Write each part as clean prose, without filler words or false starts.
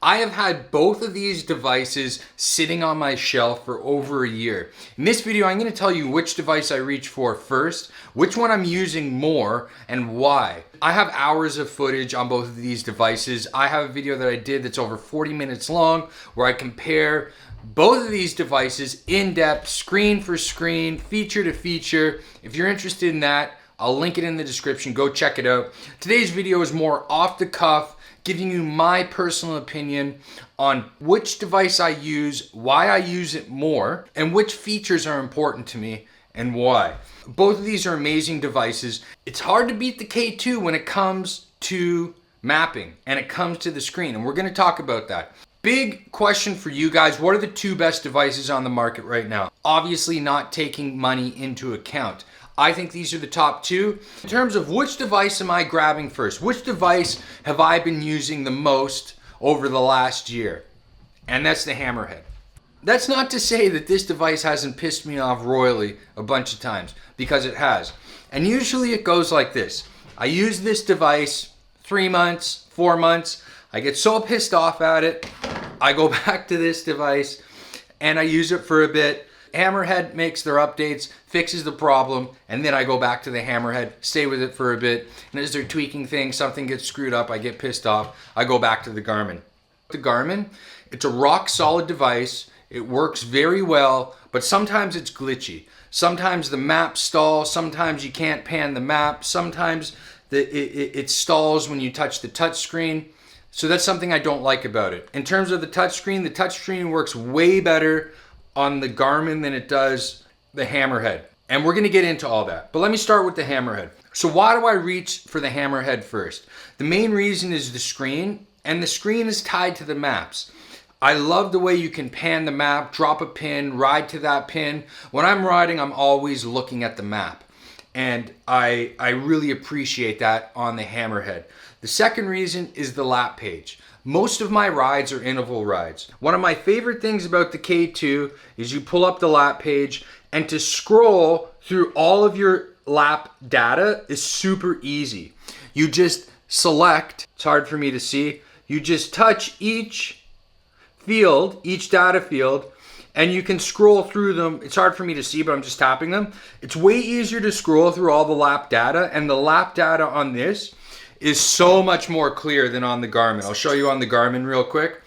I have had both of these devices sitting on my shelf for over a year. In this video, I'm going to tell you which device I reach for first, which one I'm using more, and why. I have hours of footage on both of these devices. I have a video that I did that's over 40 minutes long where I compare both of these devices in depth, screen for screen, feature to feature. If you're interested in that, I'll link it in the description. Go check it out. Today's video is more off the cuff, giving you my personal opinion on which device I use, why I use it more, and which features are important to me and why. Both of these are amazing devices. It's hard to beat the K2 when it comes to mapping and it comes to the screen, and we're going to talk about that. Big question for you guys, what are the two best devices on the market right now? Obviously not taking money into account. I think these are the top two. In terms of which device am I grabbing first? Which device have I been using the most over the last year? And that's the HammerHead. That's not to say that this device hasn't pissed me off royally a bunch of times, because it has. And usually it goes like this. I use this device 3 months, 4 months. I get so pissed off at it. I go back to this device and I use it for a bit. HammerHead makes their updates, fixes the problem, and then I go back to the HammerHead, stay with it for a bit, and as they're tweaking things, something gets screwed up, I get pissed off, I go back to the Garmin. The Garmin, it's a rock solid device, it works very well, but sometimes it's glitchy. Sometimes the map stalls, sometimes you can't pan the map, sometimes it stalls when you touch the touch screen. So that's something I don't like about it. In terms of the touchscreen works way better on the Garmin than it does the HammerHead. And we're gonna get into all that. But let me start with the HammerHead. So why do I reach for the HammerHead first? The main reason is the screen, and the screen is tied to the maps. I love the way you can pan the map, drop a pin, ride to that pin. When I'm riding, I'm always looking at the map. And I really appreciate that on the HammerHead. The second reason is the lap page. Most of my rides are interval rides. One of my favorite things about the K2 is you pull up the lap page, and to scroll through all of your lap data is super easy. You just select, it's hard for me to see, you just touch each field, each data field, and you can scroll through them. It's hard for me to see, but I'm just tapping them. It's way easier to scroll through all the lap data, and the lap data on this is so much more clear than on the Garmin. I'll show you on the Garmin real quick.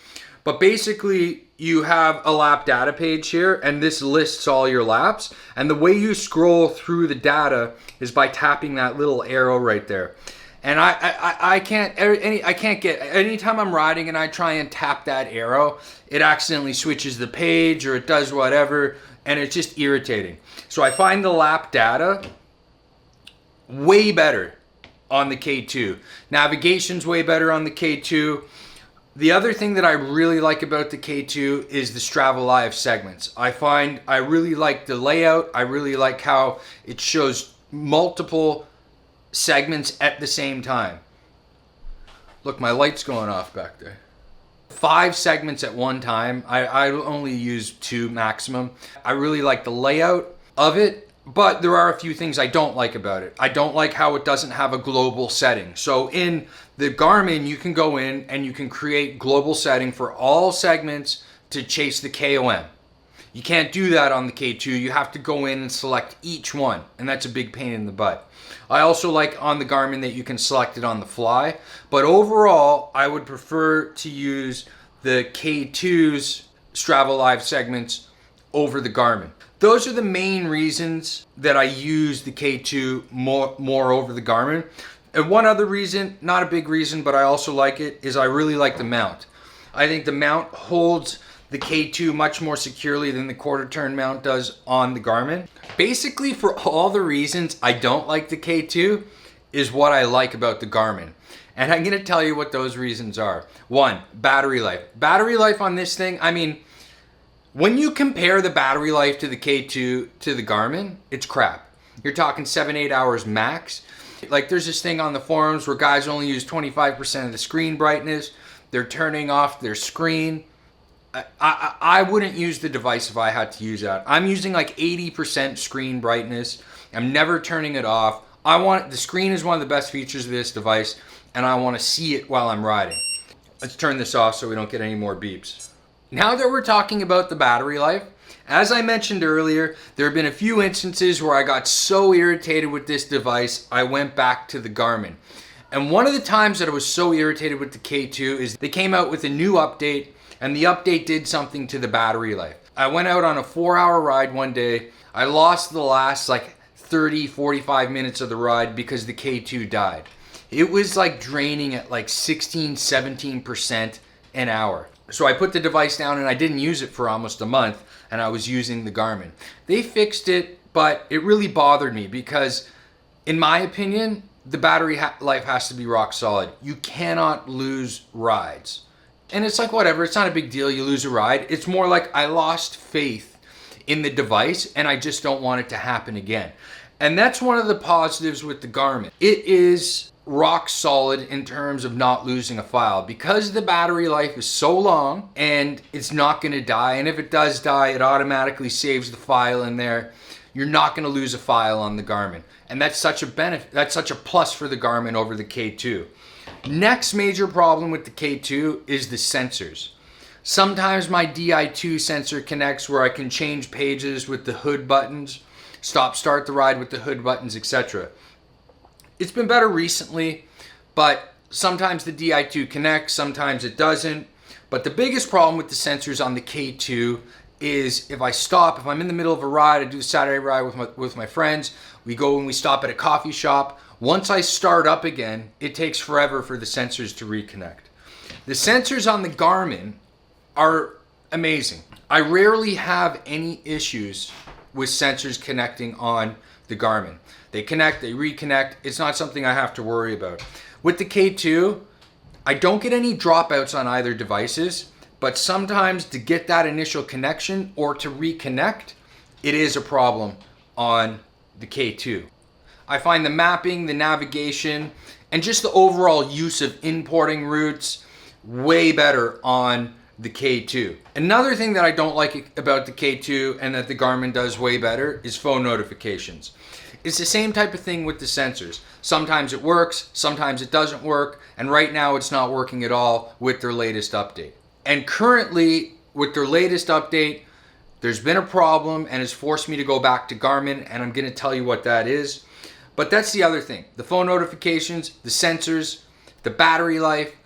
But basically, you have a lap data page here, and this lists all your laps. And the way you scroll through the data is by tapping that little arrow right there. And I can't get, anytime I'm riding and I try and tap that arrow, it accidentally switches the page or it does whatever, and it's just irritating. So I find the lap data way better on the K2. Navigation's way better on the K2. The other thing that I really like about the K2 is the Strava Live segments. I find I really like the layout. I really like how it shows multiple segments at the same time. Look, my light's going off back there. 5 segments at one time. I only use 2 maximum. I really like the layout of it. But there are a few things I don't like about it. I don't like how it doesn't have a global setting. So in the Garmin, you can go in and you can create global setting for all segments to chase the KOM. You can't do that on the K2. You have to go in and select each one, and that's a big pain in the butt. I also like on the Garmin that you can select it on the fly, but overall, I would prefer to use the K2's Strava Live segments over the Garmin. Those are the main reasons that I use the K2 more over the Garmin. And one other reason, not a big reason, but I also like it, is I really like the mount. I think the mount holds the K2 much more securely than the quarter turn mount does on the Garmin. Basically, for all the reasons I don't like the K2 is what I like about the Garmin. And I'm gonna tell you what those reasons are. 1, battery life. Battery life on this thing, I mean, when you compare the battery life to the K2 to the Garmin, it's crap. You're talking 7-8 hours max. Like there's this thing on the forums where guys only use 25% of the screen brightness. They're turning off their screen. I wouldn't use the device if I had to use that. I'm using like 80% screen brightness. I'm never turning it off. The screen is one of the best features of this device, and I want to see it while I'm riding. Let's turn this off so we don't get any more beeps. Now that we're talking about the battery life, as I mentioned earlier, there have been a few instances where I got so irritated with this device, I went back to the Garmin. And one of the times that I was so irritated with the K2 is they came out with a new update, and the update did something to the battery life. I went out on a 4-hour ride one day. I lost the last 30, 45 minutes of the ride because the K2 died. It was draining at 16, 17% an hour. So I put the device down and I didn't use it for almost a month, and I was using the Garmin. They fixed it, but it really bothered me because, in my opinion, the battery life has to be rock solid. You cannot lose rides. And it's whatever, it's not a big deal, you lose a ride. It's more like I lost faith in the device and I just don't want it to happen again. And that's one of the positives with the Garmin. It is rock solid in terms of not losing a file because the battery life is so long and it's not going to die. And if it does die, it automatically saves the file in there. You're not going to lose a file on the Garmin. And that's such a benefit, that's such a plus for the Garmin over the K2. Next major problem with the K2 is the sensors. Sometimes my Di2 sensor connects where I can change pages with the hood buttons, start the ride with the hood buttons, etc. It's been better recently, but sometimes the Di2 connects, sometimes it doesn't. But the biggest problem with the sensors on the K2 is if I'm in the middle of a ride, I do a Saturday ride with my friends, we go and we stop at a coffee shop. Once I start up again, it takes forever for the sensors to reconnect. The sensors on the Garmin are amazing. I rarely have any issues with sensors connecting on the Garmin. They connect, they reconnect. It's not something I have to worry about. With the K2, I don't get any dropouts on either devices, but sometimes to get that initial connection or to reconnect, it is a problem on the K2. I find the mapping, the navigation, and just the overall use of importing routes way better on the K2. Another thing that I don't like about the K2 and that the Garmin does way better is phone notifications. It's the same type of thing with the sensors. Sometimes it works, sometimes it doesn't work, and right now it's not working at all with their latest update. And currently, with their latest update, there's been a problem and it's forced me to go back to Garmin, and I'm going to tell you what that is. But that's the other thing. The phone notifications, the sensors, the battery life,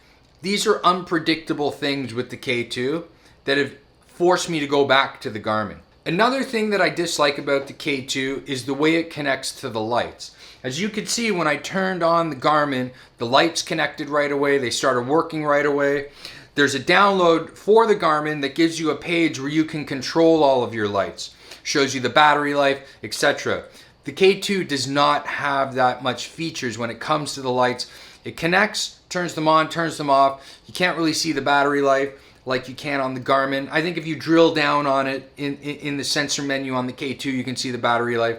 these are unpredictable things with the K2 that have forced me to go back to the Garmin. Another thing that I dislike about the K2 is the way it connects to the lights. As you could see, when I turned on the Garmin, the lights connected right away. They started working right away. There's a download for the Garmin that gives you a page where you can control all of your lights. Shows you the battery life, etc. The K2 does not have that much features when it comes to the lights. It connects, turns them on, turns them off. You can't really see the battery life like you can on the Garmin. I think if you drill down on it in the sensor menu on the K2, you can see the battery life.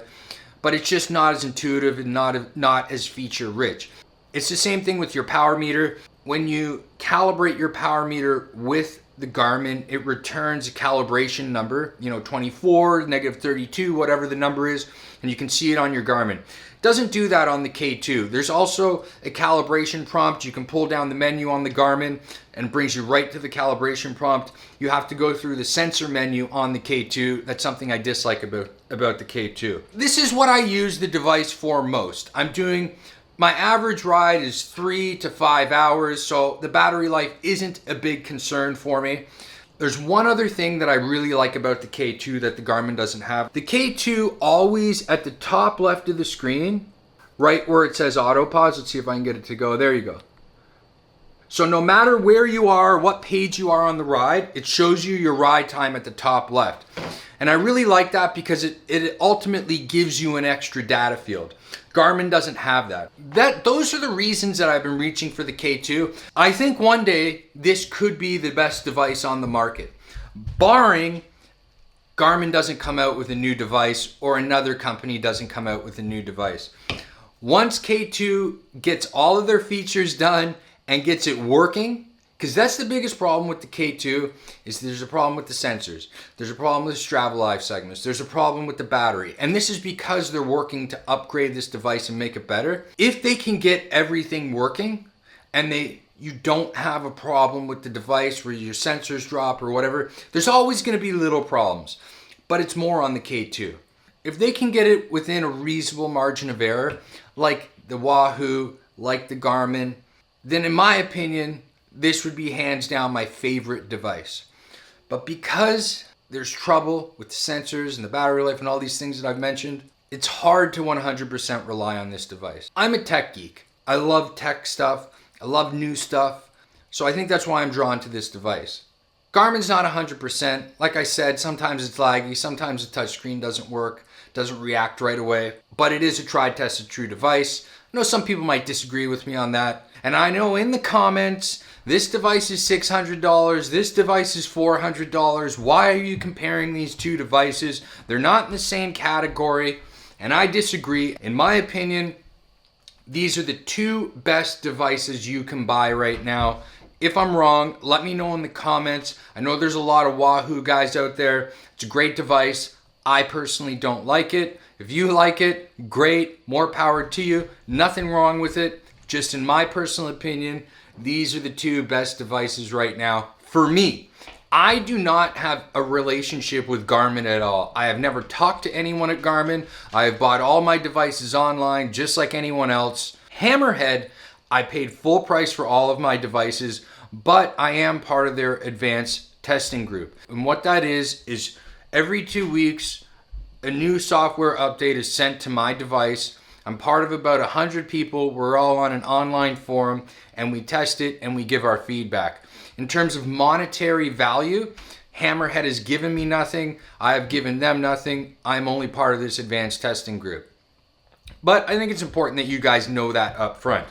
But it's just not as intuitive and not as feature rich. It's the same thing with your power meter. When you calibrate your power meter with the Garmin, it returns a calibration number, 24, -32, whatever the number is, and you can see it on your Garmin. It doesn't do that on the K2. There's also a calibration prompt. You can pull down the menu on the Garmin and it brings you right to the calibration prompt. You have to go through the sensor menu on the K2. That's something I dislike about the K2. This is what I use the device for most. My average ride is 3 to 5 hours, so the battery life isn't a big concern for me. There's one other thing that I really like about the K2 that the Garmin doesn't have. The K2 always at the top left of the screen, right where it says auto pause, let's see if I can get it to go, there you go. So no matter where you are, what page you are on the ride, it shows you your ride time at the top left. And I really like that because it ultimately gives you an extra data field. Garmin doesn't have that. Those are the reasons that I've been reaching for the K2. I think one day this could be the best device on the market, barring Garmin doesn't come out with a new device or another company doesn't come out with a new device. Once K2 gets all of their features done and gets it working, because that's the biggest problem with the K2, is there's a problem with the sensors. There's a problem with the Strava Live segments. There's a problem with the battery. And this is because they're working to upgrade this device and make it better. If they can get everything working and you don't have a problem with the device where your sensors drop or whatever. There's always going to be little problems, but it's more on the K2. If they can get it within a reasonable margin of error, like the Wahoo, like the Garmin, then in my opinion, this would be hands down my favorite device. But because there's trouble with the sensors and the battery life and all these things that I've mentioned, it's hard to 100% rely on this device. I'm a tech geek. I love tech stuff. I love new stuff. So I think that's why I'm drawn to this device. Garmin's not 100%. Like I said, sometimes it's laggy. Sometimes the touchscreen doesn't work, doesn't react right away. But it is a tried, tested, true device. I know some people might disagree with me on that. And I know in the comments, this device is $600, this device is $400. Why are you comparing these two devices? They're not in the same category. And I disagree. In my opinion, these are the two best devices you can buy right now. If I'm wrong, let me know in the comments. I know there's a lot of Wahoo guys out there. It's a great device. I personally don't like it. If you like it, great. More power to you. Nothing wrong with it. Just in my personal opinion, these are the two best devices right now for me. I do not have a relationship with Garmin at all. I have never talked to anyone at Garmin. I have bought all my devices online just like anyone else. HammerHead, I paid full price for all of my devices, but I am part of their advanced testing group. And what that is every 2 weeks, a new software update is sent to my device. I'm part of about 100 people. We're all on an online forum and we test it and we give our feedback. In terms of monetary value, HammerHead has given me nothing. I have given them nothing. I'm only part of this advanced testing group. But I think it's important that you guys know that up front.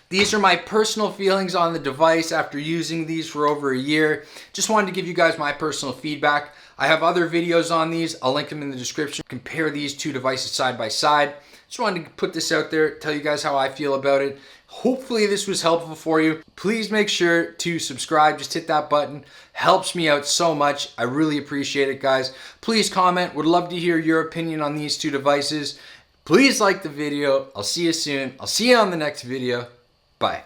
These are my personal feelings on the device after using these for over a year. Just wanted to give you guys my personal feedback. I have other videos on these. I'll link them in the description. Compare these two devices side by side. Just wanted to put this out there, tell you guys how I feel about it. Hopefully this was helpful for you. Please make sure to subscribe. Just hit that button. Helps me out so much. I really appreciate it, guys. Please comment. Would love to hear your opinion on these two devices. Please like the video. I'll see you soon. I'll see you on the next video. Bye.